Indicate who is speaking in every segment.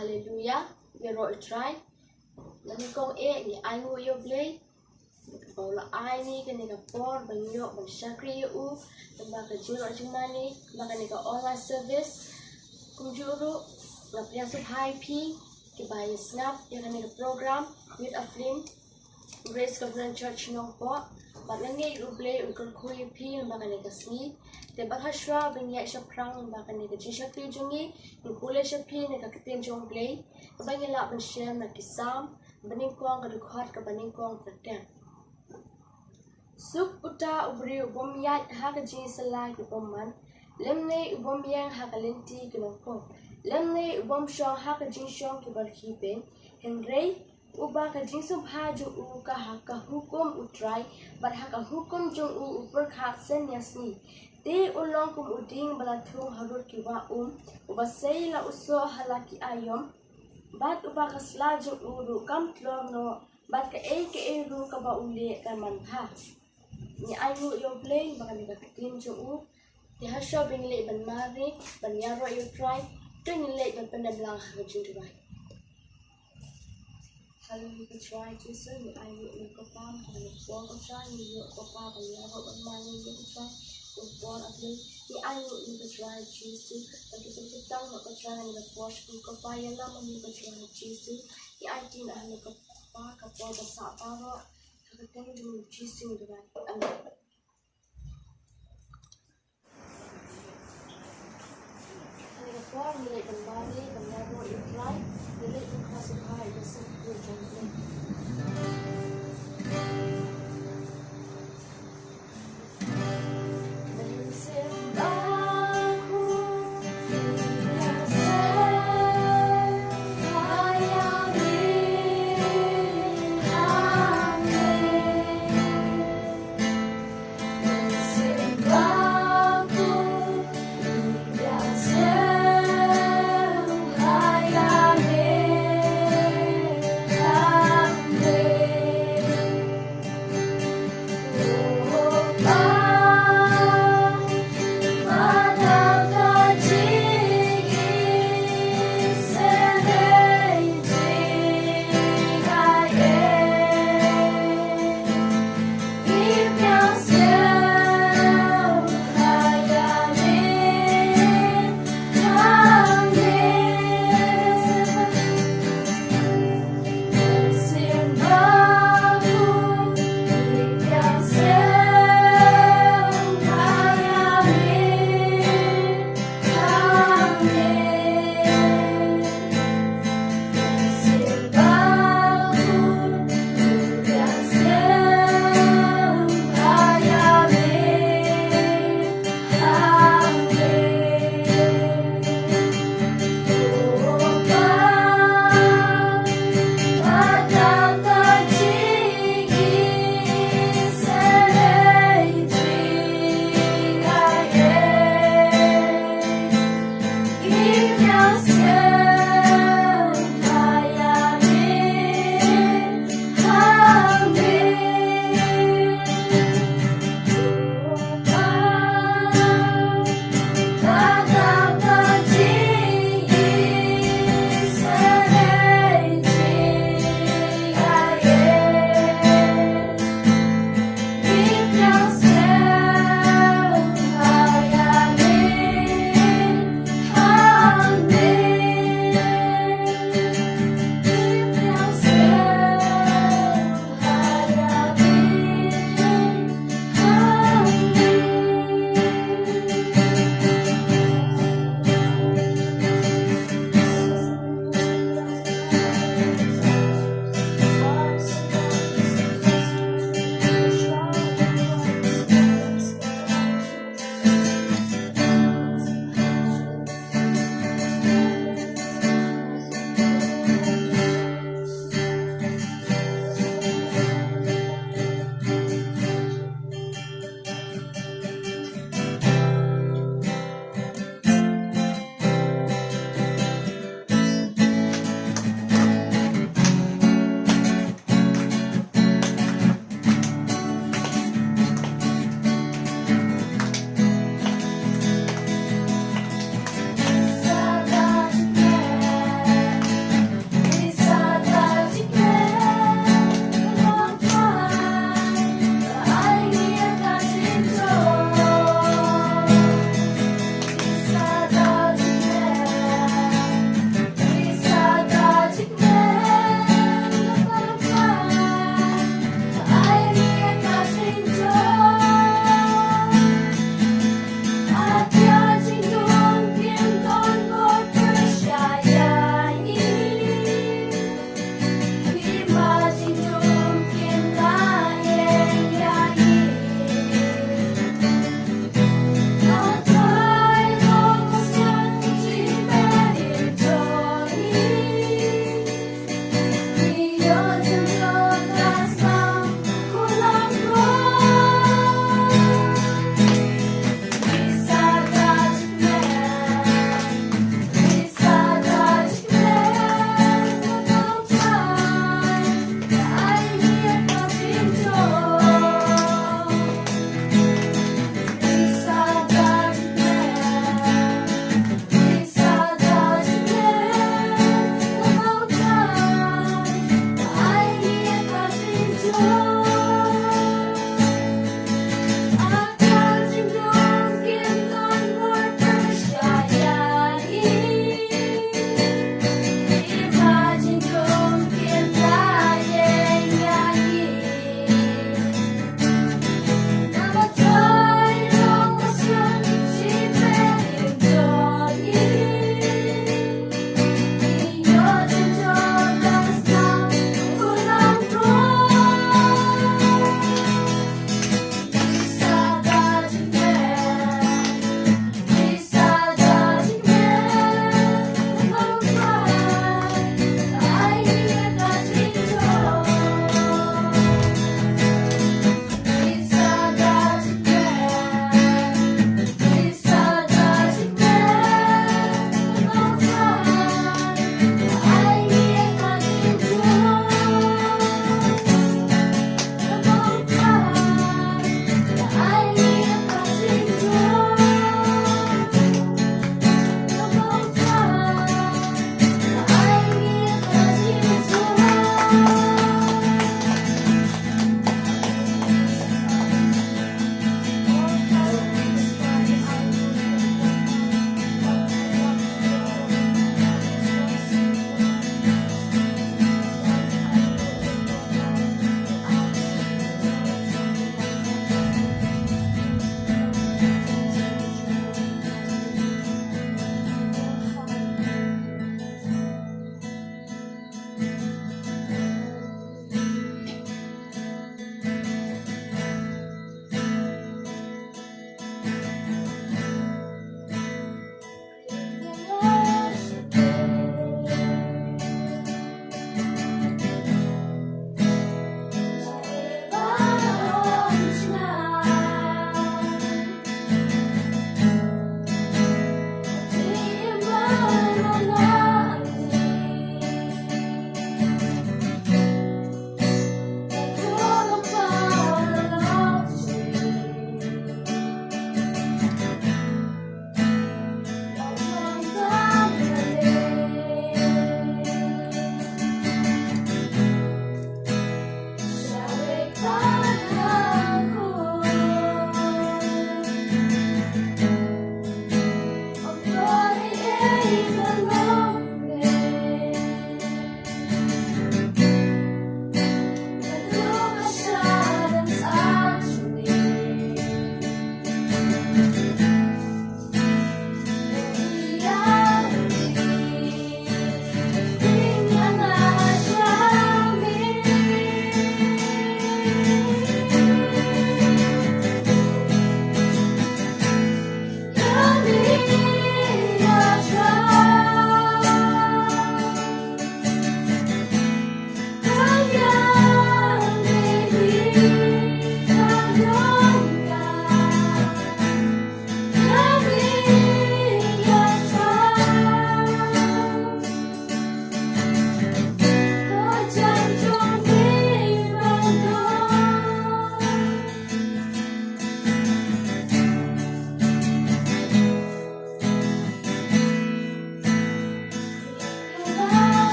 Speaker 1: Hallelujah. We wrote it right. Let me go ni I U Blei. Paula I ni kani ka por banyo ban shakri u tamba ka juro jumani makani ka online service kumjuru na priasu high p ke bay snap ya kani ka program with a film Grace Covenant Church no po Balangi U Blei ukar khui p makani ka sni te bakhashwa banya shaprang makani ka jishakri jungi ni pule shapi ne ka ktien jong Blei bangila ban share na kisam baning kong ka dukhat ka baning kong pratem Suk uta ubri ubom yat haka jin salai ki bomman lemne ubom yang haka lenti kinoko lemne ubom shong haka jin shong ki barkipen henrei uba ka jin sum haju u ka haka hukum utrai bar haka hukum jong u upar kha sen yasni te ulong kum uding balathung harut ki wa uba sei la uso halaki ayom bat uba kasla jong u ru kam tlom no bat ka e ru ka ba ule ka man pha ni I U Blei baka ni ktien jo u ti hasho bingle ban mari ban yaro you try to ni le ban pandam lang ha ju tu bai halo ni try to so ni I U ko pam ko ni ko try ni yo ko pa ban yaro ban mari ni ko try ko bon atli ni I U ni try to so ba ki tu tang ko try ni ko ko pa ya la ni ko try to so ni I tin a ni ko pa ka po ba sa pa ro Katanya dengan jising dengan anak. Anak kuat nilai kembali menyambut iklan nilai ikhlasihai bersama jangkrik.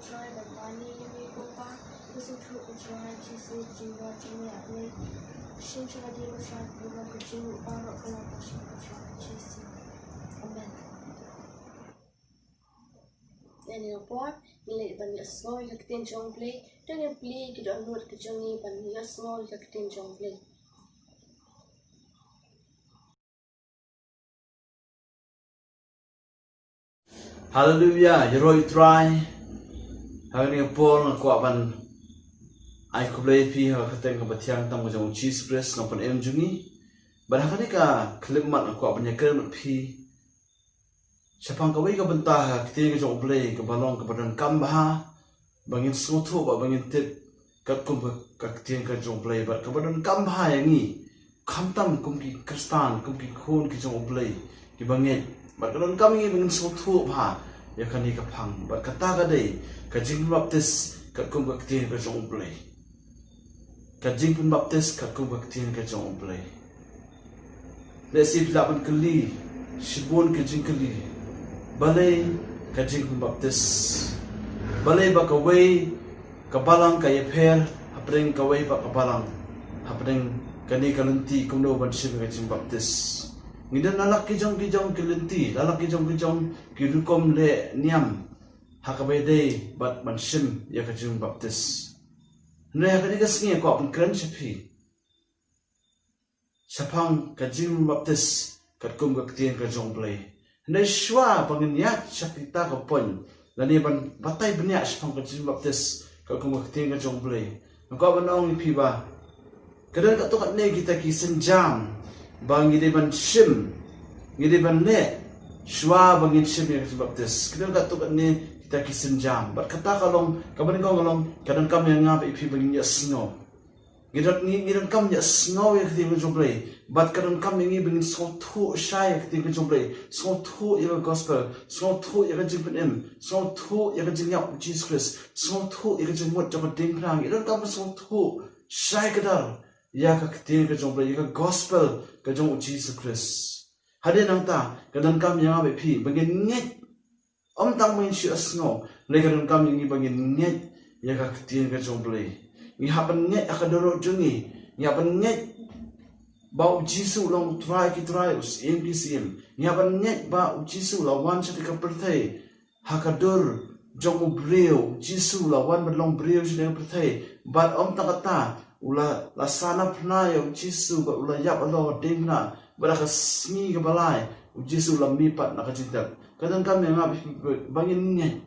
Speaker 1: try the money you make over. Listen to the try, Jesus, Jinga, Jinga, Blei. Shin Shadi was trying to look at you, Barrow, Jesus. Amen. Then in a board, you let ban your small ktien U Blei. Then you play, you don't know the journey, ban your small ktien U Blei.
Speaker 2: Hallelujah, Yeroi try. Having a Paul and Quaban. I could play P. Her Katang of a Tiang Tam was on cheese press, not on M. Juni. But Hanika, Clipman and Quaban Yakan P. Chapanga Wake up and Taha, Ktien U Blei, Kabalong, Kabadan Kambaha, Bangin Soto, Bangin Tip, Kakumba, Ktien U Blei, but Kabadan Kambaha Yangi, Kamtam, Kumki Kristan, Kumki Kun U Blei, Kibangit. But kadang kami ingin suatu apa ya kan ni kapang. But kata kadai jingpynbaptis kat kum ktien ke U Blei. Jingpynbaptis kat kum ktien ke U Blei. Lesi pelapan kali sibun ke jingkali. Balai jingpynbaptis. Balai bakawai kabalang kaya per hapring kawai bakabalang hapring kani kalenti kumdo banship ke jingpynbaptis. Ngidan lalaki jong kelenti, lalaki jong kirukom le niam hakabede bat manshim ya jingpynbaptis. Naya kani kasngi ko apun kran chapi. Sapang jingpynbaptis kat kum ktien ke U Blei. Nai shwa pangin yak chakita ka pon. Lani ban batai banyak sapang jingpynbaptis kat kum ktien ke U Blei. Ko ban ong pi ba. Kadang kat tokat ne kita ki senjam. Bang ban shim, ban ne, shwa bangin shim yang jingpynbaptis. Kita kat tu kat ni kita kisin jam. But kata kalong, kapan kau kalong, kadang kami yang ngap ipi bangin ya snow. Ngidan kami ya snow yang kita U Blei. But kadang kami yang bangin satu shy yang kita U Blei. Satu yang gospel, satu yang jingpyn, satu yang jingyap Jesus Christ, satu yang jingmut jabat dingkrang. Ngidan kami satu shy kedar. Ya ktien ke U Blei, ya gospel ke Jesus Christ. Hadir nang ta, kadang kami yang abe pi, bangin nget. Om tang main si asno, le kadang kami ngi bangin nget, ya ktien ke U Blei. Ngi hapan nget akadoro jungi, ngi hapan nget bau Jesus long try us im kisim. Ngi hapan nget bau Jesus lawan sa ka perthai. Hakadur jong breu, Jesus lawan bedlong breu sa ka perthai. But om tang kata ula lasana pernah ya Jesus ba ula yap Allah dingna beraka smi ke balai Jesus ula mipat nak cinta kadang kami ngap bangin nge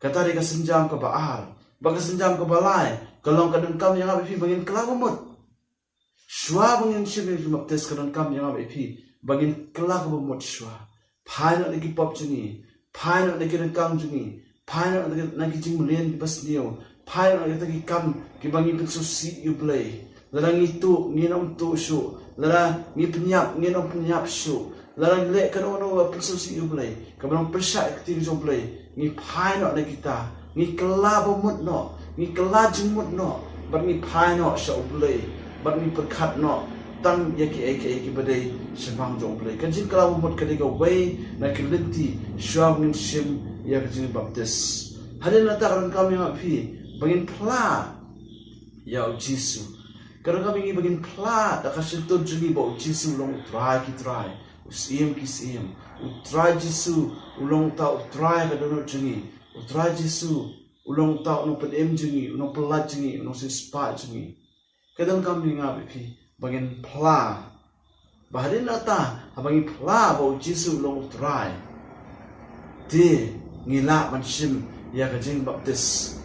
Speaker 2: kata dia senjam ke baal baga senjam ke balai kalau kadang kami ngap bangin kelabumut shwa bangin shibir jingpynbaptis kadang kami ngap bangin kelabumut shwa phai lagi pop juni phai lagi rengkang juni phai lagi jingmlen bas niu Pai nak kita kam kibangi pensusi U Blei. Larang itu nginom tu su. Larang ngi penyap nginom penyap su. Larang lek kano pensusi U Blei. Kabarang persyak ktien U Blei. Ngi pai nak kita. Ngi kelab mut no. Ngi kelajing mut no. Bar ngi pai nak sa U Blei. Bar ngi perkat no. Tang yaki badai sebang U Blei. Kanjin kelab mut kadega way na kelenti syam ngin sim ya jingpynbaptis. Hadir natakan kami ngapi. Bangin pla ya Jesus. Kadang kami ingin bangin pla dah kasih tu jadi bawa Jesus long try usim kisim try Jesus ulong tau try kadang jadi try Jesus ulong tau no pen jadi no pelat jadi no sispa jadi kadang kami ngapi bangin pla baharin nata bangin pla bawa Jesus long try di ngilak mansim ya jingpynbaptis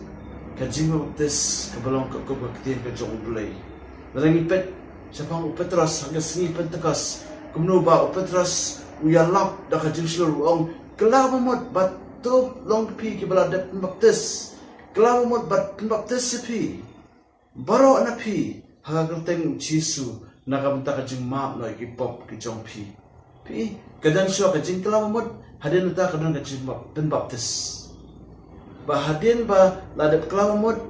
Speaker 2: jingpynbaptis kabalong ktien ke U Blei. Larang ipet sapang Petros hangga sengi Pentekas kumno ba Petros uyalap dah jingslur ong kelabumut bat tu long pi ke balada pembaptis kelabumut bat pembaptis pi baro na pi haga teng Jesus nakabenta ka jing map no ikipop ke jong pi kadang syo ka jing kelabumut hadin ta kadang ka jing pembaptis bahadin ba ladap kelabumut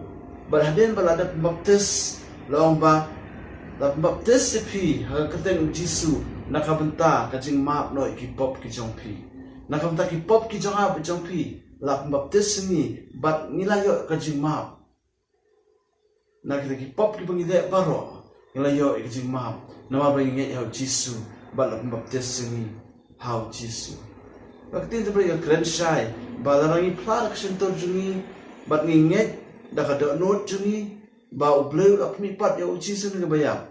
Speaker 2: bahadin ba ladap pembaptis long ba la pembaptis pi haga kateng Jesus nakabenta ka jing map no ikipop ke jong pi nakabenta ki pop ki jong ap jong pi la pembaptis ni bat ngilayo kajing map na kita ki pop ki pengide baro ngilayo kajing map nama beringet hau Jisu bat la pembaptis ni hau Jisu bakti tu beri keren syai balarangi plak sentor jungi bat nginget dah kada not jungi ba U Blei la pemipat ya Jisu ni bayap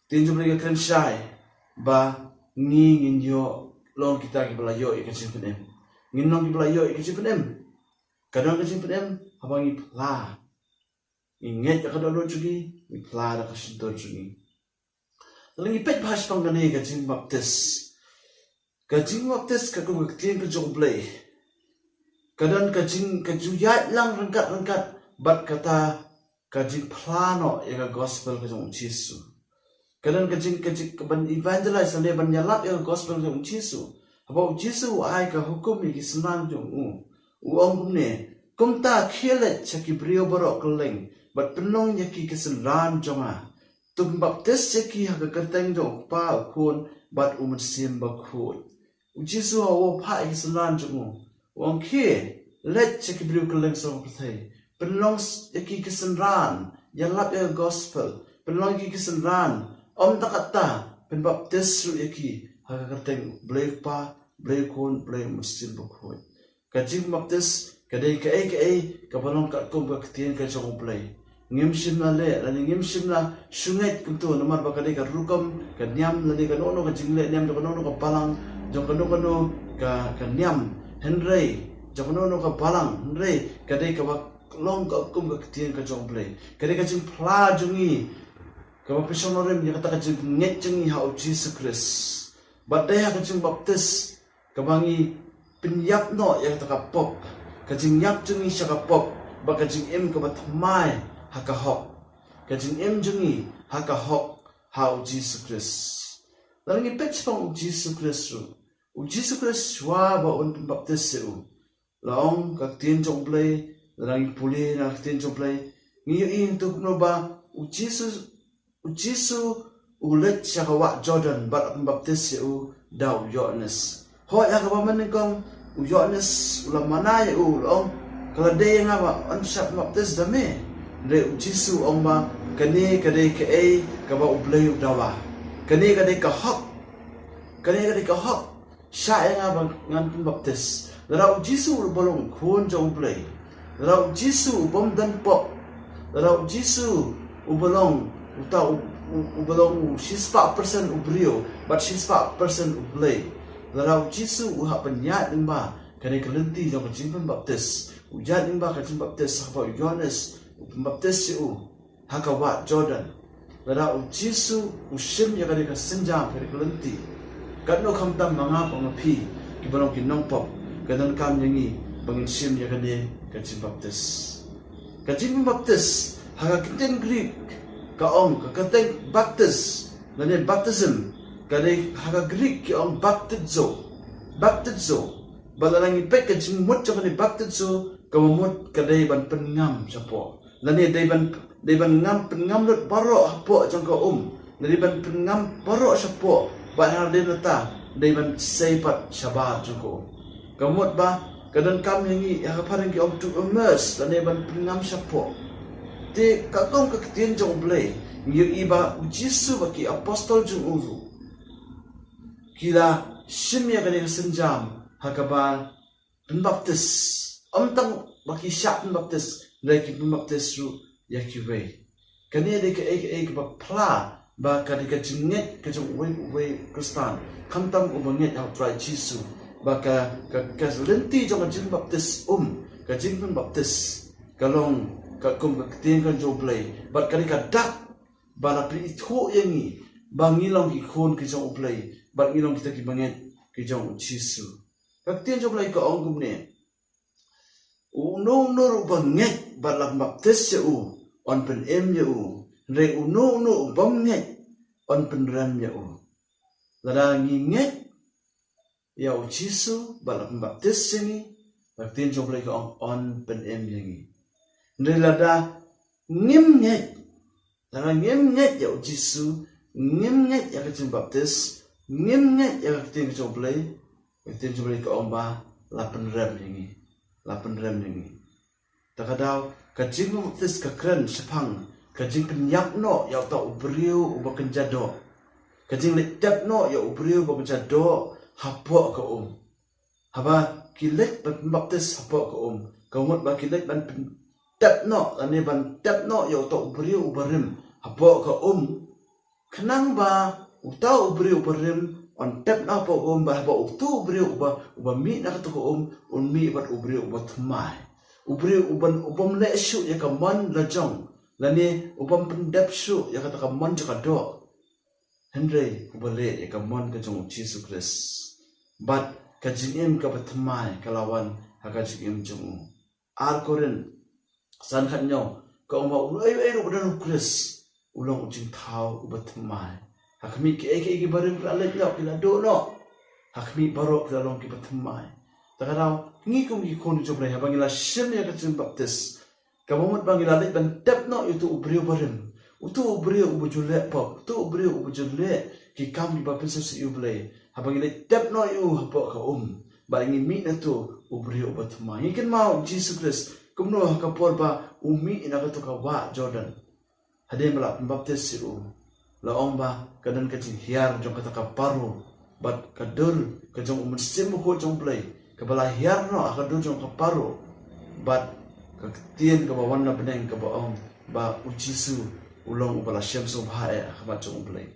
Speaker 2: tinju beri keren syai ba ngin yo long kita ki belayo kajing penem ngin long ki belayo kajing penem kadang kajing penem abangi pla inget kada not jungi ni pla da sentor jungi Lalu ipet bahas panggani kajing baptis kaku ktien ke U Blei. Kadang kajing kajuyat lang rengkat bat kata kajing plano ya gospel ke Jisu. Kadang kajing keban evangelize ane ban nyalap ya gospel ke Jisu. Apa Jisu ai ka hukum ni senang jong ong ne kumta khelet chaki brio borok keleng bat penong yaki keselan jonga. Tum baptis chaki ha kerteng jong pa khun bat sim bakhun. Jisu awo pa keselan jong ong khe let chaki brio keleng so perthai. Penong yaki keselan yalap ya gospel. Penong yaki keselan om takata pen baptis ru yaki ha kerteng Blei pa Blei khun Blei sim bakhun. Kajing baptis kadai ka balong ka kum ka ktien ka U Blei ngim sim na le lani ngim sim na sungai kuntu nomor ba kadai ka rukam ka nyam lani ka nono ka jingle nyam ka nono ka palang jong ka nono ka nyam henrei jong nono ka palang henrei kadai ka long ka kum ka ktien ka U Blei kadai ka jing pla jungi ka ba pisonorem ya kata ka jing nget jungi ha Jesus Christ badai ha ka jing baptis ka bangi penyap no yang terkapok kajing nyap jungi syakapok ba kajing em ka batmai hakahok kajing em jungi hakahok ha Jesus Christ lalu ngipet pang Jesus Christ Jesus Christ wa ba un baptis su laong ka tien U Blei lalang puli na tien U Blei ngiyo in tu no ba Jesus ulet syakawa Jordan ba baptis su daw Yohanes ho ya ka ba man kong Yohanes ulam mana ya ulong kalau dia yang apa ansap baptis dame de Jisu ong ba kani kadai ke ka ba U Blei dawa kani kadai ka hok sya yang apa ngan baptis lara Jisu bolong khun U Blei lara Jisu bom dan pop lara Jisu bolong utau bolong 4% ubrio but 4% U Blei Lalu Jisu uha penyat nimba kani kelenti jong kajing baptis ujat nimba kajing baptis apa Yohanes baptis siu hakawa Jordan lalu Jisu usim ya kani kasenjam kani kelenti kadno kamtam manga pangapi kibalong kinong pop kadan kam yangi bangin sim ya kani kajing baptis haka kiten Greek kaong kakateng baptis dan baptism kadai haga Greek ki ong baptizo balalang ipek ka jingmut cha kani baptizo kamut kadai ban pengam sapo lani dai ban ngam pengam lut baro hapo jang ka lani ban pengam baro sapo ban har den ta dai ban seipat syabat joko kamut ba kadan kam yangi ha parang ki ong to immerse lani ban pengam sapo te kakong ka ktien U Blei ngi iba Jisu baki apostol jung uru kila simya kani senjam hakaba pembaptis amtang baki syak pembaptis lagi pembaptis ru yakiwe kani dek ba pla ba kani ka jinget ka jong we Kristan kamtam ubanget au try Jisu ba ka lenti jong jing baptis ka jing pembaptis kalong ka kum ka ktien ka U Blei ba kani ka dak ba la pri tho yangi bangilong ki khon ki jong U Blei bat ngilong kita ki banget ki jong Jisu kaktian U Blei ka ong gumne uno nur banget bat la baptis ya on pen em ya re uno banget on pen ram ya lada nginget ya Jisu bat la baptis ni kaktian U Blei ka ong on pen em yangi re lada ngimnget ya Jisu ngimnget ya ka baptis ngimnget ya ktien U Blei ka ong ba lapan rem ini. Takadaw kajing baptis kakren sepang kajing penyap no ya ta ubriu uba kenjado. Kajing letep no ya ubriu uba kenjado hapo ka Haba kilet ban baptis hapo ka Kaumut ba kilet ban tep no ane ban tep no ya ta ubriu ubarim hapo ka Kenang ba utau ubriu ubarim on tep na hapo ba haba utu ubriu uba mi na ka un mi bat ubriu uba tmai. Ubri ubam le shu ya kaman lajong lani ubam pendap shu ya kata kaman jaka do Henry ubale ya kaman ka jong Jesus Christ but kajingim ka batmai kalawan hakajingim jong Korin san khanyo ka uma ulai ru badan Christ ulong ujing thau ubatmai hakmi ki barim alek yo kila do no hakmi barok dalong ki batmai takaraw ngikum ki khon jo blai habangila shim ya kajing baptis kamomot bangila lek ban tep no itu ubriu barim utu ubriu ubujule pop tu ubriu ubujule ki kam di baptis U Blei habangila tep no yu hapo ka baringi mi na tu ubriu ubatma ngikin mau Jesus Christ kumno ka porba umi ina ka to ka wa Jordan hade mala baptis siru la omba kadan kajing hiar jong kata ka paru bat kadur kajong umsim ko jong Blei kabala hiar no akadu jong kaparu bat ktien ka bawan na beneng ka baong ba ujisu ulong ubala syam so bhae akabat jong Blei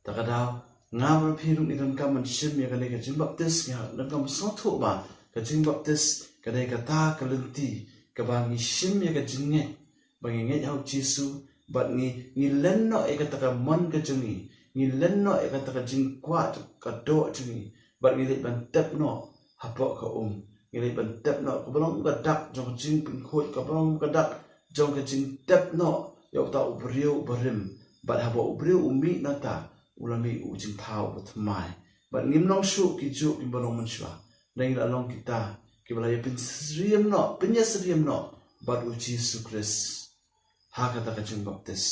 Speaker 2: takadaw ngam phirung idan ka man shim ya kale ka jing baptis ya dan kam so tho ba ka jing baptis ka dai ka ta ka lenti ka ba ngi shim ya ka jing nge ba ngi ya ujisu bat ngi len no e ka ta ka man ka jungi ngi len no e ka ta ka jing kwa ka do jungi bat ngilit ban tep no hapo ka ngilit ban tep no ka belong ka dak jong jing pin khot ka belong ka dak jong ka jing tep no yo ta ubriu barim bat hapo ubriu umi na ta ulami ujing thau batmai bat ngim nong shu ki ju ki belong manshwa nang la long kita ki bala pin sriem no pinyasriem no bat uji Jesus Christ ha kata ka jing baptis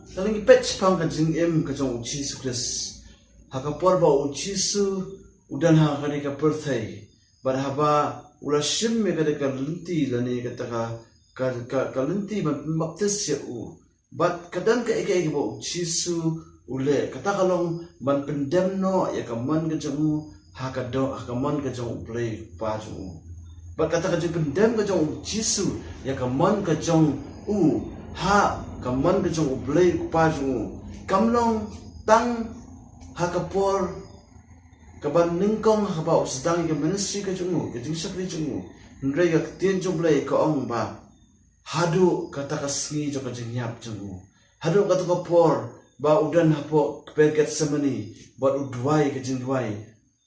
Speaker 2: saling ipetch pang ka jing ka jong uji Jesus Christ Hakapor ba ujisu udan ha kani ka perthai barhaba ula shim me ka lenti lani ka lenti ban baptis ya bat kadan ka ike ba ujisu ule kata kalong ban pendem no ya kaman ka jong hakado hakaman ka jong Blei pa jong bat kata ka jong pendem ka jong ujisu ya kaman ka jong ha kaman ka jong Blei pa jong kamlong tang hakapor kaban ningkong haba sedang ke ministry ke jungu ke jing sakri jungu ndre ga ktien jong Blei ka ba hadu kata kasngi jo ka jing yap jungu hadu kata ka por ba udan hapo peget semani ba udwai ke jing dwai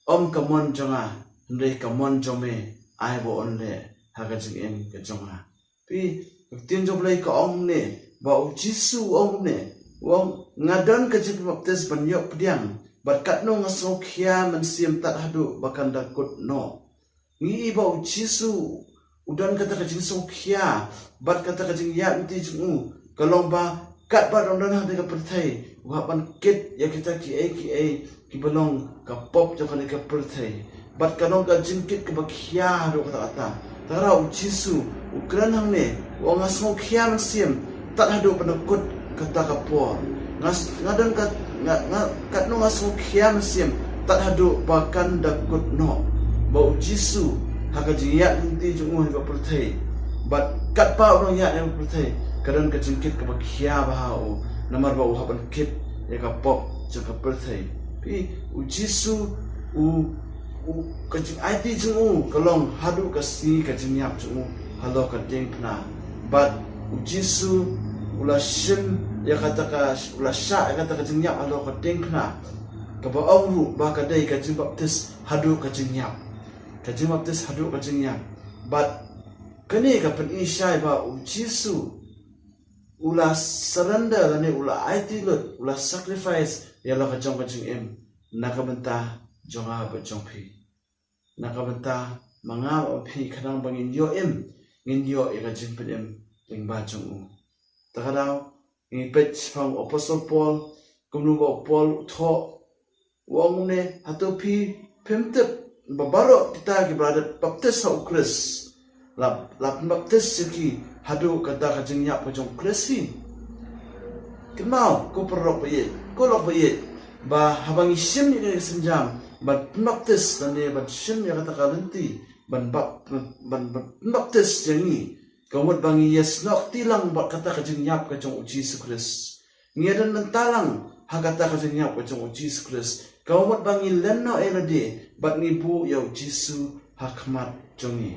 Speaker 2: kamon jonga ndre kamon jome ai bo onle ha ka jing ke jonga pi ktien jong Blei ka ne ba ujisu ne wong ngadon ke jing baptis banyok pediang berkat no ngasokhia mensiam tak hadu bakan dakut no ngi ba ujisu udan kata ka jing sokhia bat kata ka jing ya nti jungu kalong ba kat ba dong dan hade ka perthai wa ban kit ya kita ki belong ka pop jo ka perthai bat kalong ka jing kit ka bakhia hadu kata tara ujisu ukran hang ne wong ngasokhia mensiam tak hadu penakut kata ka por ngadon kat no ngasokhia mesim tak hadu bakan dakut no bau jisu haka jiya nanti jungu ha perthai bat kat pa orang ya yang perthai kadang ka jingkit ka bakhia bahau namar bau haban kit ya ka pop jaka perthai pi ujisu ka jing IT jungu kalong hadu ka si ka jinyap jungu halo ka ding pna bat ujisu ula shim ya kata ka ula sha ya kata ka jingnyap alo ka ding pna ka ba ongru ba ka dai ka jing baptis hadu ka jingnyap but kani ka pen ishai ba ujisu ula surrender lani ula IT lut ula sacrifice ya lo ka jong ka jing nakabenta jonga ba jong phi nakabenta manga phi khanang bangin yo ngin yo ya ka jing pen lingba jong takadaw ngi pech pang apostle Paul kumnu ba Paul tho wong ne hatu phi pemtep babaro kita ki berada baptis ha ukris lap baptis ki hadu kata ka jing yap ka jong krisi kemau ko perok ye ko lok ye ba habang isim ni senjam ban baptis dan ne ban sim ya kata ka lenti ban baptis jangi kawat bangi yes nok tilang ba kata ka jing yap ka jong Jesus Christ ngiadan mentalang ha kata ka jing yap ka jong Jesus Christ kawat bangi lenno elade bat ni bu ya Jesus hakmat jongi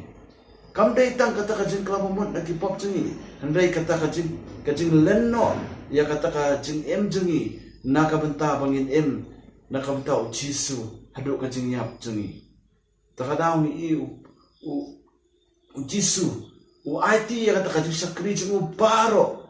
Speaker 2: kam dai tang kata ka jing klamamot na kipop jongi handai kata ka jing lenno ya kata ka jing em jongi na ka benta bangin em na ka benta Jesus hadu ka jing yap jongi takadaw ni u Jesus u IT ya kata kajing sakri jengu baro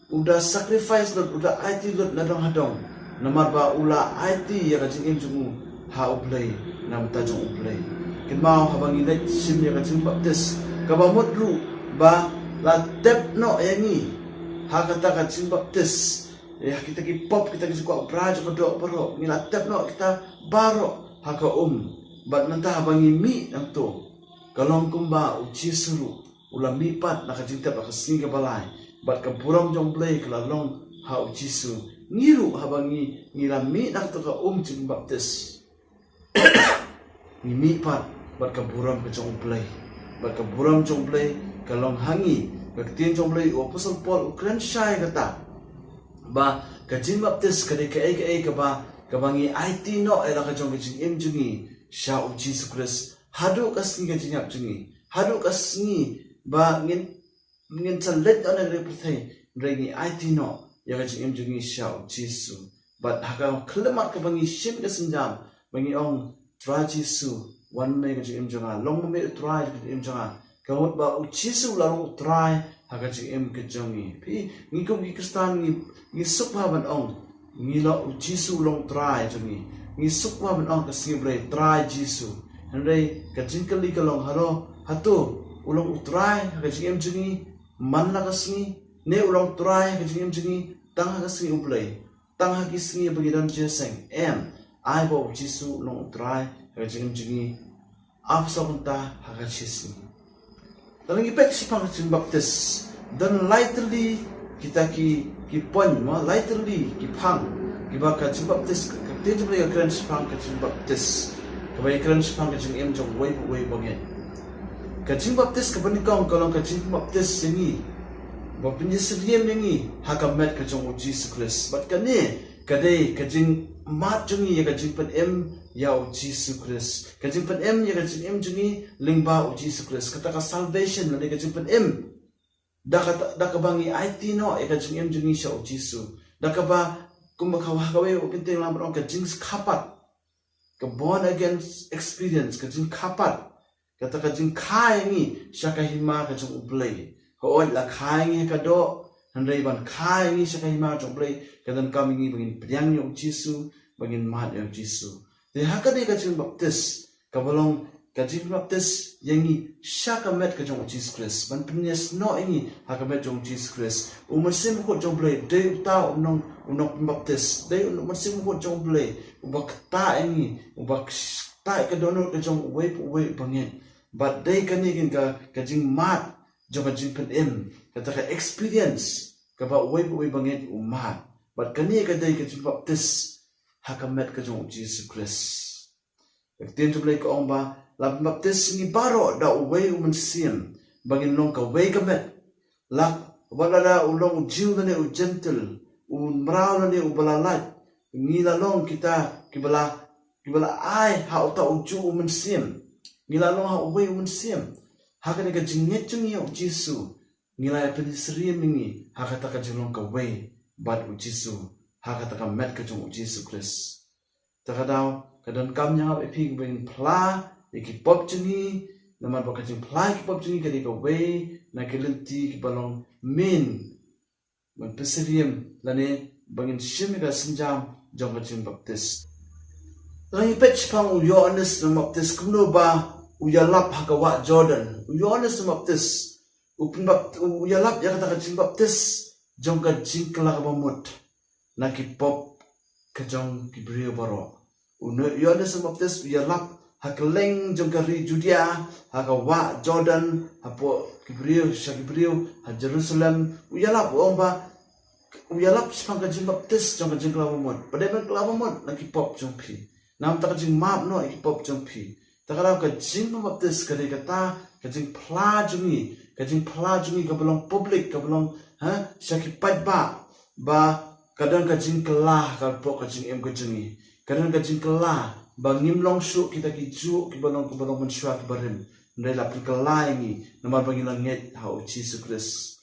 Speaker 2: udah sacrifice lot udah IT lot nadong hadong namar ba ula IT ya kajing em jengu ha U Blei nam ta jong U Blei kin mau habang ilek sim ya kajing baptis kabamot ru ba la tep no yangi ha kata kajing baptis ya kita ki pop kita ki suka braj ko do baro ni la tep no kita baro ha ka bat nanta habang mi nam to kalong kumba uci suru ulam lipat nak kajing tep nak singa balai bat ka buram jong Blei kala long ha ucisu ngiru habangi ngilami nak to ka jing baptis ni mi pat bat ka buram ka jong Blei bat ka buram jong Blei kalong hangi ka ktien jong Blei apostle Paul ukran shai kata ba ka jing baptis ka de ka ba ka bangi IT no ela ka jong jing em jungi sha ucisu Christ hadu ka singa jing yap jungi hadu ka singi ba ngin salet on the reputay regi IT no ya ka jing em jungi shau jisu but haka klemat ka bangi shim ka sinjam bangi ong tra jisu one me ka jing em junga long me try ka em junga ka wot ba jisu la long try haka jing em ka jungi pi ngi ko ngi kristan ngi sukha ban ong ngi lo jisu long try jungi ngi sukha ban ong ka sibre try jisu handai ka jing kali ka long haro hatu ulang utrai ka jing em jungi man la ka singi ne ulang utrai ka jing em jungi tang ka singi U Blei tang ha ki singi bagi dan jeseng em ai bo jisu long utrai ka jing em jungi ap sa kunta ha ka chisi dalam ipek si pang jing baptis dan lightly kita ki pon ma lightly ki pang ki ba ka jing baptis ka te jing ka kran si pang ka jing baptis ka ba kran si pang ka jing em jong wei banget kajing baptis ka panikong kalong kajing baptis yangi bapin yesriem yangi hakamet kajong Jesus Christ but kani kadai kajing mat jungi ya kajing pan em ya Jesus Christ kajing pan em ya kajing em jungi lingba Jesus Christ kata ka salvation na kajing pan em da ka bangi IT no ya kajing em jungi sha Jesus da ka ba kumbakawa kawe o kinting lamron kajing kapat ka born again experience kajing kapat kata kajing kai ni syaka hima ka jong U Blei ho oi la kai ni ka do handai ban kai ni syaka hima jong Blei kadan kami ni bangin priang yo jisu bangin mat yo jisu de haka de ka jing baptis ka bolong ka jing baptis yangi syaka met ka jong Jesus Christ ban pnyes no ini haka met jong Jesus Christ umasim ko jong Blei de ta unong baptis de umasim ko jong Blei ubak ta ini ubak ta ka dono ka jong we bangin but they kanigin ka jing mat jong ka jing pen em kata ka experience ka ba we bangit umat but kani ka dai ka jing baptis hakamet ka jong Jesus Christ ktien tu Blei ka ong ba la baptis ni baro da we umansim bangin long ka we ka met la wala da ulong jiu na ne u gentle u mrao na ne u balalat ngila long kita kibala ai ha uta uju umansim ngila long ha uwe umansim haka ne ka jinget jungi o jisu ngila ya penisri mingi haka ta ka jinglong ka we bad u jisu haka ta ka met ka jung u jisu Christ ta ka daw ka dan kam nya ha epi bing pla iki pop jungi naman ba ka jing pla ki pop jungi ka de ka we na kelenti ki balong min man pesiriam lane bangin shimiga sinjam jong ka jing baptis lang ipech pang u yo anes na baptis kumno ba uyalap hakawa Jordan uyones baptis uyalap ya kata kajing baptis jong kajing kelak bamut nakipop kajong kibrio baro Yohanes Baptis uyalap hakeleng jongkari Judea hakawa Jordan hapo Kibriu Shakibriu ha Jerusalem uyalap uyalap sepang kajing Baptis jong kajing kelabamot padeban kelabamot lagi pop jong pi nam tak kajing map no lagi pop jong pi takara kajing Baptis kade kata kajing pelajungi kabelong publik kabelong Shakipat ba kadang kajing kelah kalpok kajing kajingi kadang kajing kelah bangim long syuk kita kiju kibalong mensyua kibarim ndai la kelah ini nama bagi langit hau Jesus Christ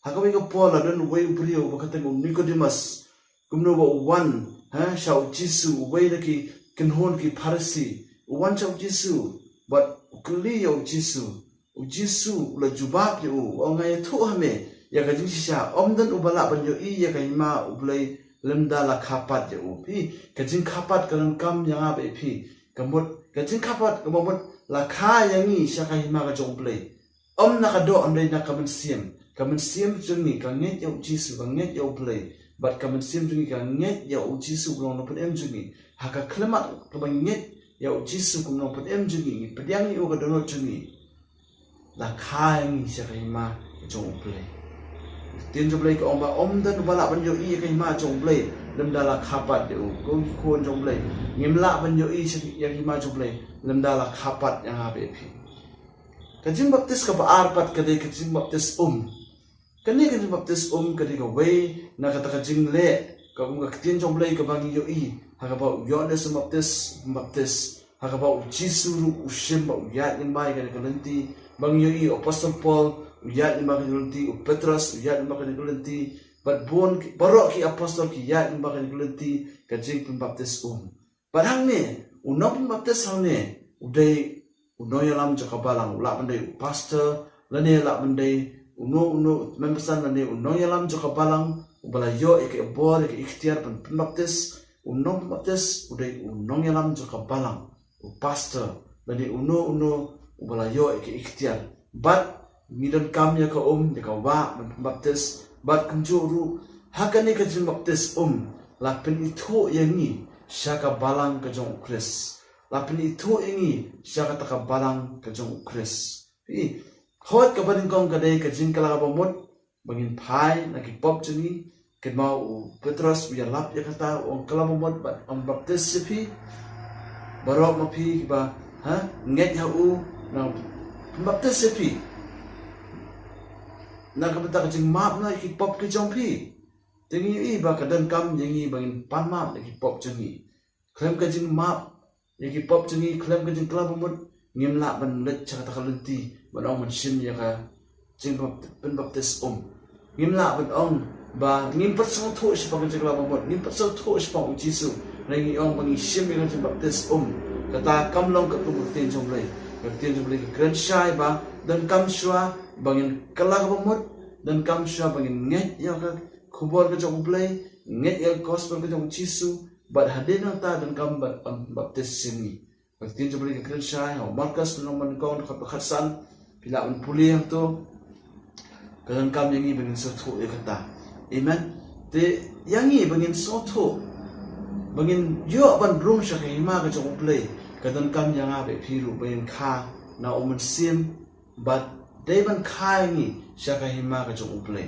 Speaker 2: hakawi ka Paul dan way brio bakatang Nicodemus kumno ba wan shau Jesus way laki kenhon ki Pharisee wan shau Jesus but ukli yo Jesus ula jubab yo ongai thu hame ya kajing sisa omdan ubala banyo ya kaima ublei lemda la kapat ya pi kajing kapat kalan kam yang abe pi kamot kajing kapat kamot la kha yangi sya kaima ka jong ublei om nakado andai na kamen siem jungi ka nget ya Jesus ka nget ya ublei bat kamen siem jungi ka nget ya Jesus long no pun jungi haka klemat ka nget ya Jesus kum no pun jungi pediang i ka dono jungi la kha yangi sya kaima jong ublei Tien jom blei ke om dan balak banyo i ke ma jom blei lem dala kapat de ko kon jom blei ngimla banyo i ya ke ma jom blei lem dala kapat yang habe pi kajim baptis ka arpat kade kajim baptis kani kajim baptis kade ka we na kata kajing le ka ktien jom blei ka bangi yo i ha ka ba Yohanes baptis ha ka ba jisuru ushim ba ya in mai ka lenti bangi yo i apostle Paul uyat lima kanilunti Petrus uyat lima kanilunti but bon barok ki apostol ki yat lima kanilunti kajing pembaptis padang ne unong pembaptis hang ne udai unoy alam jakabalang ulak mandai pastor lane lak mandai uno membersan lane unoy alam jakabalang ubalayo ke bor ke ikhtiar pembaptis unong pembaptis udai unong alam jakabalang pastor lane uno ubalayo ke ikhtiar but midan kam ya ka ya ka wa baptis bat kunjuru hakani ka jin baptis lapin itu yangi syaka balang ka jong Chris lapin itu yangi syaka taka balang ka jong Chris hot ka bading kong kadai ka jin kala ka bamot bangin pai na ki pop jini ke mau Petrus ya lap ya kata ong kala bamot bat baptis sipi barok mapi ba nget hau na baptis sipi nak kata kajing map na ki pop ke jong pi tengi i ba kadan kam yangi bangin pan map ki pop jengi klem kajing map ki pop jengi klem kajing klab mut ngimla ban let chata kalenti ban ong man sim ya ka jing pen baptis ngimla ban ong ba ngim pat sang tho si pa kajing klab mut ngim pat sang tho si pa Jesus ngi ong bangi sim ya kajing baptis kata kam long ka ktien jong blei ki grand shai ba dan kam shwa bangin kalah pemut dan kam syah bangin nget yang ke kubur ke jong Blei nget yang gospel ke jong Cisu bad hadir nata dan kam baptis sini bakti jom Blei ke keren syah o markas nomor kau dekat bekhasan bila pulih yang tu keren kam yang ini bangin sotu ya kata amen te yang ini bangin sotu bangin yo ban brum syah ke hima ke jong Blei keren kam yang abe piru bangin kha na omen sim bad Devan kai ni syaka hima ka jong Blei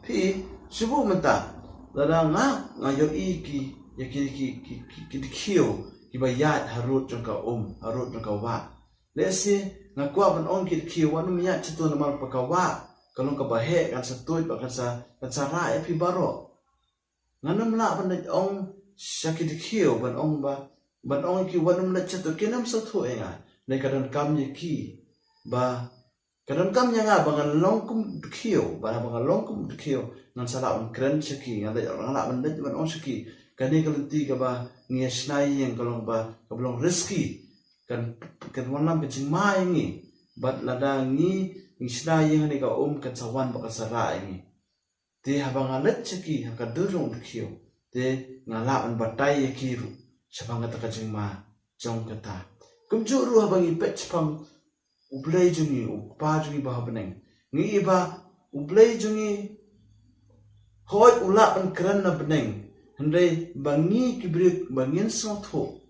Speaker 2: pi sibu menta lada nga yo iki ya ki dikio ki bayat harut jong ka harut jong ka wa lesi nga kwa ban on ki dikio wan miya chito na mal pa ka wa kalong ka bahe kan satut ba kan sa ra pi baro nganam la ban ong syaki dikio ban ong ki wanum la chito kinam satu enga ne kadan kam ye ki ba kadang kam yang bangan longkum dikio bangan longkum dikio ngan salah on keren seki ngada orang la mendet ban on seki kani kalenti ka ba ngia snai yang kalong ba kablong rezeki kan wanam kecing mai ngi bat lada ngi snai yang ni ka kan sawan ba kasara ngi te habang alet seki han ka durung dikio te ngala on batai yakiru sabang kata kecing ma jong kata kumjuru habang ipet chpang U Blei jungi upa jungi bah beneng ngi iba U Blei jungi hoi ulak ban keren na beneng hendai bangi kibrik bangin sotho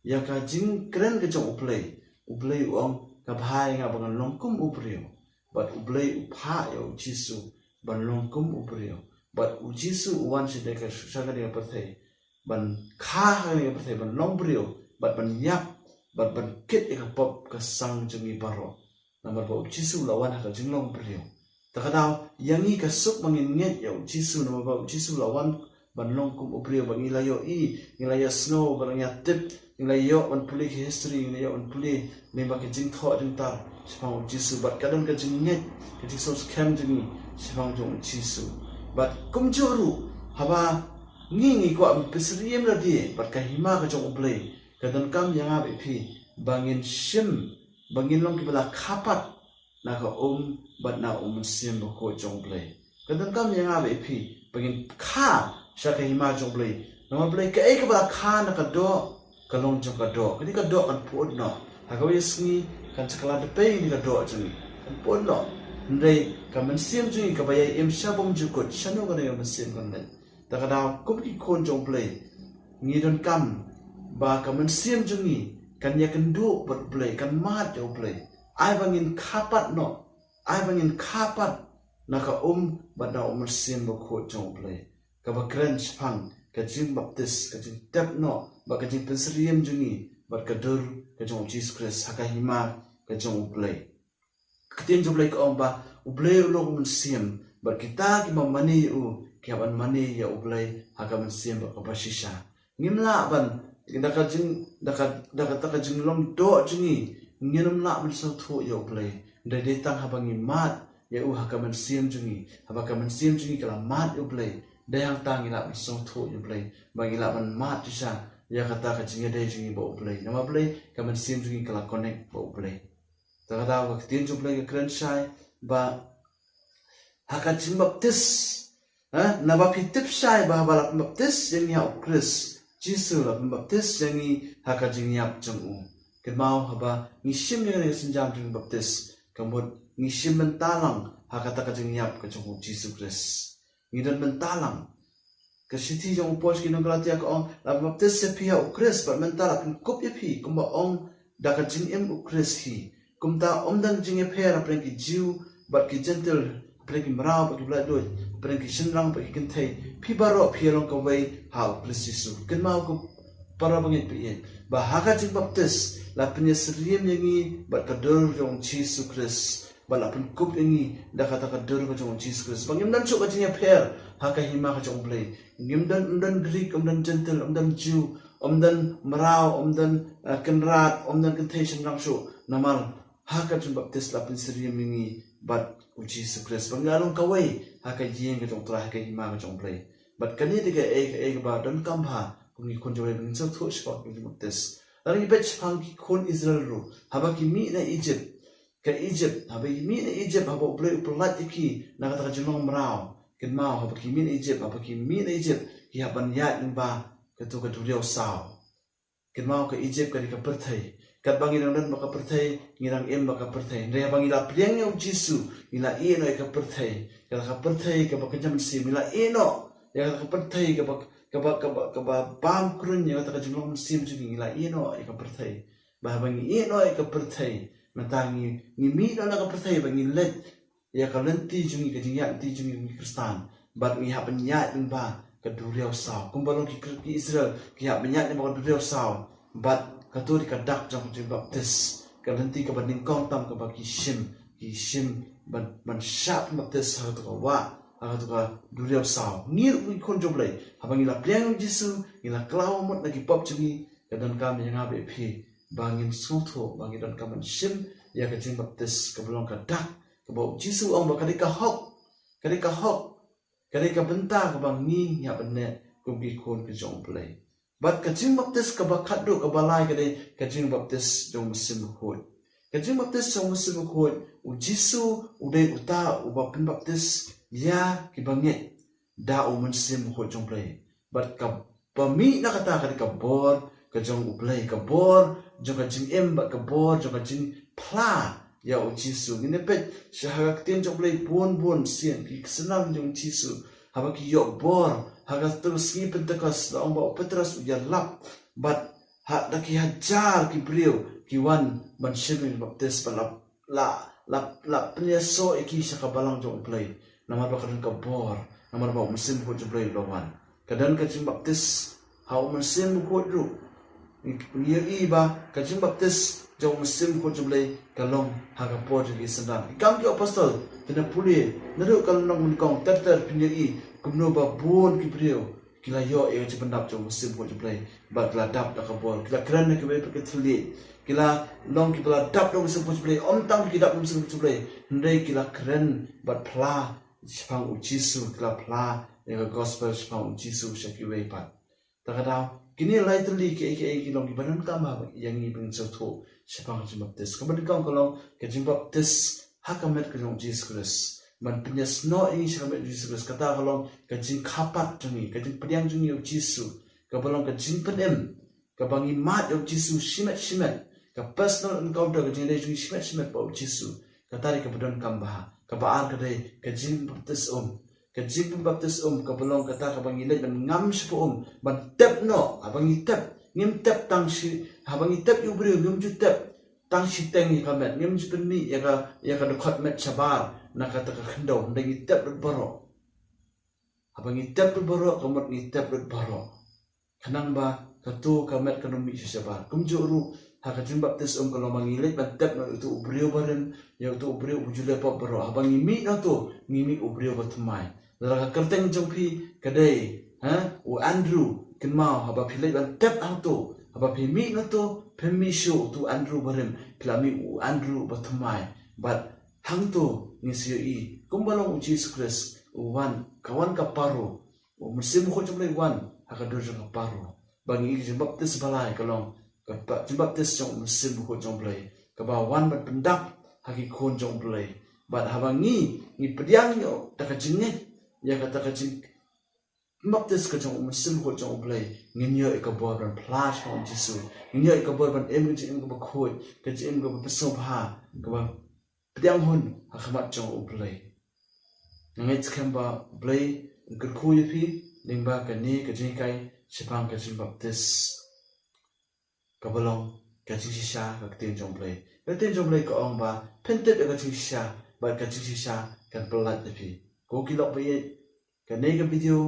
Speaker 2: ya ka jing kren ke jong u blei uang ka bhai nga bangan longkum u brio but u blei u pha ya u jisu ban longkum u brio but u jisu uan si de ka shaga de pathai ban kha ha de pathai ban long brio but ban yap but ban kit ka pop ka sang jungi baro namar ba u jisu lawan ha ka jing long brio takadaw yangi ka suk mangin nget ya u jisu namar ba u jisu lawan ban longkum u brio ban ilayo ilayo snow ban ya tip ilayo ban puli history ilayo ban puli memba ke jing tho jing tar sipang jisu bat kadon ka jing nget ke jing sos kem jing sipang jong jisu bat kum joru haba ngi ko am pesriem la di bat ka hima ka jong ublei kadon kam yang abe pi bangin shim bangin long ki bala khapat na ka bat na sim ko jong ublei kadon kam yang abe pi bangin kha sha ka hima jong ublei nama ublei ka e ka bala kha na ka do kalong jong ka do kini ka do kan puot no hakawi sngi kan sakala de pe ni ka do jung kan puot no ndai ka man sim jung ka bayai em shabong jukut shano ka ne man sim kan le ta ka da kum ki khon jong play ngi don kam ba ka man sim jung ni kan ya kan do but play kan mat jong play ai bangin khapat no ai bangin khapat na ka ba na sim bo kho jong play ka ba kren phang ka jing baptis ka jing tap no ba ka jing pensriem jungi ba ka dur ka jong Jesus Christ haka hima ka jong ublei ktien jong ublei ka ba ublei lo mun sim ba kita ki mamani u ki ban mani ya ublei haka mun sim ba ka basisha ngimla ban da ka jing lom do jungi nginum la mun so thu ya ublei da de tang habangi mat ya u haka mun sim jungi haba ka mun sim jungi kala mat ublei dayang tang ila song thu U Blei bagi la man mat tisha ya kata ka jinga dai jingi ba U Blei nama Blei ka man sim jingi kala connect ba U Blei ta kada wa tin U Blei ka kren shai ba haka jing baptis na ba pitip shai ba ba baptis yang ya Chris jisu la baptis yang ni haka jing yap jong u kemau haba ngishim yang ni sinjam jing baptis kambut ngishim mentalang haka ta ka jing yap ka jong jisu Chris ngidan mentalang ke siti jong pos ki nonglatia ko la baptis se pia u Chris ba mentala kin kop ye pi kumba ong da ka jing em u Chris hi kumta omdan jing ye pera pren ki jiu ba ki gentle pren ki mrao ba ki bla do pren ki shinrang ba ki kin thai pi baro pi long ko wei ha u Chris jisu kin ma ko para bangit pi ye ba ha ka jing baptis la pnya sriem yangi ba ka dor jong jisu Chris bala pun kup ini dah kata kader macam Jesus Christ. Bangim dan cuk kajinya per haka hima kacang Blei. Ngim dan Greek, dan gentle, dan Jew, dan merau, dan kenrat, dan kentation langsung. Namal haka cun baptis lapin seriam ini bat Jesus Christ. Bangalong kawai haka jieng kacang terah haka hima kacang Blei. Bat kani tiga ba dan kamha kungi konjolai bingsa tu sebab baptis. Lalu ibet sepangki kon Israel ru habaki mi na Egypt. Ke Egypt haba mi na Egypt haba Blei upelat iki na kata jinong merau ken mau haba ki mi na Egypt ki haban ya ba ketu ke duriau saw ken mau ke Egypt ke ka perthai kat bangin dan maka perthai ngirang em maka perthai re bangi la priang yang jisu ila eno ka perthai ka perthai ka ba kejam si mila eno ya ka perthai ka ba bam krun ya kata jinong sim jingi ila eno ka perthai ba bangi eno ka perthai matangi ngimi na ka perthai bangi let ya ka lenti jungi ka jinga ti jungi Kristan bat mi hapen ya ding ba ka duriau saw kumbalong ki Israel ki ha benya ni ba duriau saw bat ka tu ka dak jong ti baptis ka lenti ka baning kong tam ka ba ki shim ban sharp baptis ha to wa ha to ka duriau saw ngir mi kon joblai habangi la pliang jisu ila klaw mot na ki pop jungi ka dan kam yang abe phi bangin soto bangin dan kaman shim ya ka jing baptis ka belong ka dak ka bau jisu ong ba ka hok ka benta ka bangi ya benne kumbi kon ka jong Blei bat ka jing baptis ka ba khadu ka balai ka jing baptis jong sim hot ka jing baptis jong sim hot u jisu u dei uta u ba pen baptis ya ki bange da u mun sim hot jong Blei bat ka pami na kata ka bor ka jong U Blei ka bor jong ka jing em ba ka bor jong ka jing pla ya u jisu ngine pet shahaga ktien jong Blei bon sien ki senang jong jisu haba ki yok bor haga terus ngi pentekas la ong ba petras u ya lap bat hak daki hajar ki brio ki wan ban shimin baptis balap la penyeso iki syaka balang jong play namar ba kadang kabor namar ba musim ko jong play lawan kadang kacing baptis hau musim ko ru ngiri ba kacing baptis jong musim ko jong play kalong haga por gi sendang kam ki apostol tina puli nadu kalong kong ter penyei kumno ba bon ki brio kila yo e pendap jong musim ko jong play ba kila dap da kabor kila kran ke be ke thli kila long kila dap dong musim ko jong play om tang ki dap musim ko jong play ndai kila kran bat pla Shpang ujisu kila pla yang gospel shpang ujisu shakiwe pat. Takadaw kini lai tuli ke long ibanan kama yang ibing soto shpang jimbaptis. Kemudian kalau ke jimbaptis hakamet ke jong Jesus Christ. Man penyes no ini shakamet Jesus Christ kata kalau ke jing kapat jungi ke jing pediang jungi ujisu. Kebalong ke jing penem ke bangi mat ujisu shimet ke personal encounter ke jing jungi shimet pa ujisu. Katari kemudian kambah. Kabaan kadai kajing baptis kabelong kata kabang ilai ban ngam sipo ban tep no abang itep ngim tep tang si abang itep yu brio ngim ju tep tang si tengi kamet ngim ju penni ya ka dekat met sabar nak kata ka khendo ndang itep lut baro abang itep lut baro kamat itep lut baro kanang ba katu kamet kanumi sabar kumju ru hakajin baptis kalau mangilai ban tep no itu ubrio baren yang tu ubrio ujule pop baro abang ngimi no tu ngimi ubrio batumai lara kerteng jongpi kadai u Andrew kenmau haba pilai ban tep auto haba pimi no tu pemi show tu Andrew baren pilami u Andrew batumai but hang tu ngisio i kumbalong Jesus Christ wan kawan kaparo musim ko jomlai wan hakadur jong kaparo bangi jin baptis balai kalong baptis jong musim ko jomlai kabawan bat pendak haki kon jong Blei bat habangi ni pediang yo takajinge ya kata kajing baptis ka jong musim ko jong Blei nginyo ikabor ban flash on jisu nginyo ikabor ban emjing ko bakhoi kajing ko besobha ka pediang hun hakamat jong Blei ngai tskamba Blei ngkhu yipi lingba kani kajing kai sipang kajing baptis kabalong kajing sisa ka ktien jong Blei ktien jong Blei ko ong ba pentep ka kajing sisa ba kajing sisa kan pelat yipi ko kilok ba ye kani ka video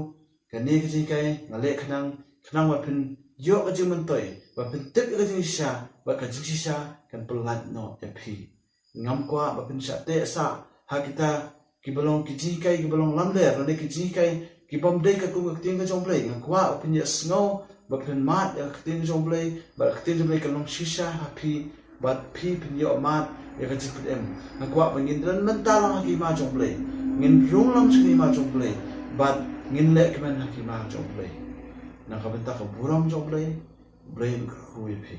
Speaker 2: kani kajing kai ngale khnang wa pin yo kajing mentoi ba pentep ka kajing sisa ba kajing sisa kan pelat no yipi ngam kwa ba pin sa te sa ha kita kibalong kajing kai kibalong lamler ne kajing kai kibom dei ka ku ktien ka jong Blei ngam kwa pin ye snow bapin mat ya ktien jong Blei ba ktien jong Blei kalong shisha happy but pi pin yo mat ya ka jiput em ngakwa bangin dan mentalang haki ma jong Blei ngin rung lam chki ma jong Blei but ngin le kemen haki ma jong Blei na ka benta ka buram jong Blei Blei ku pi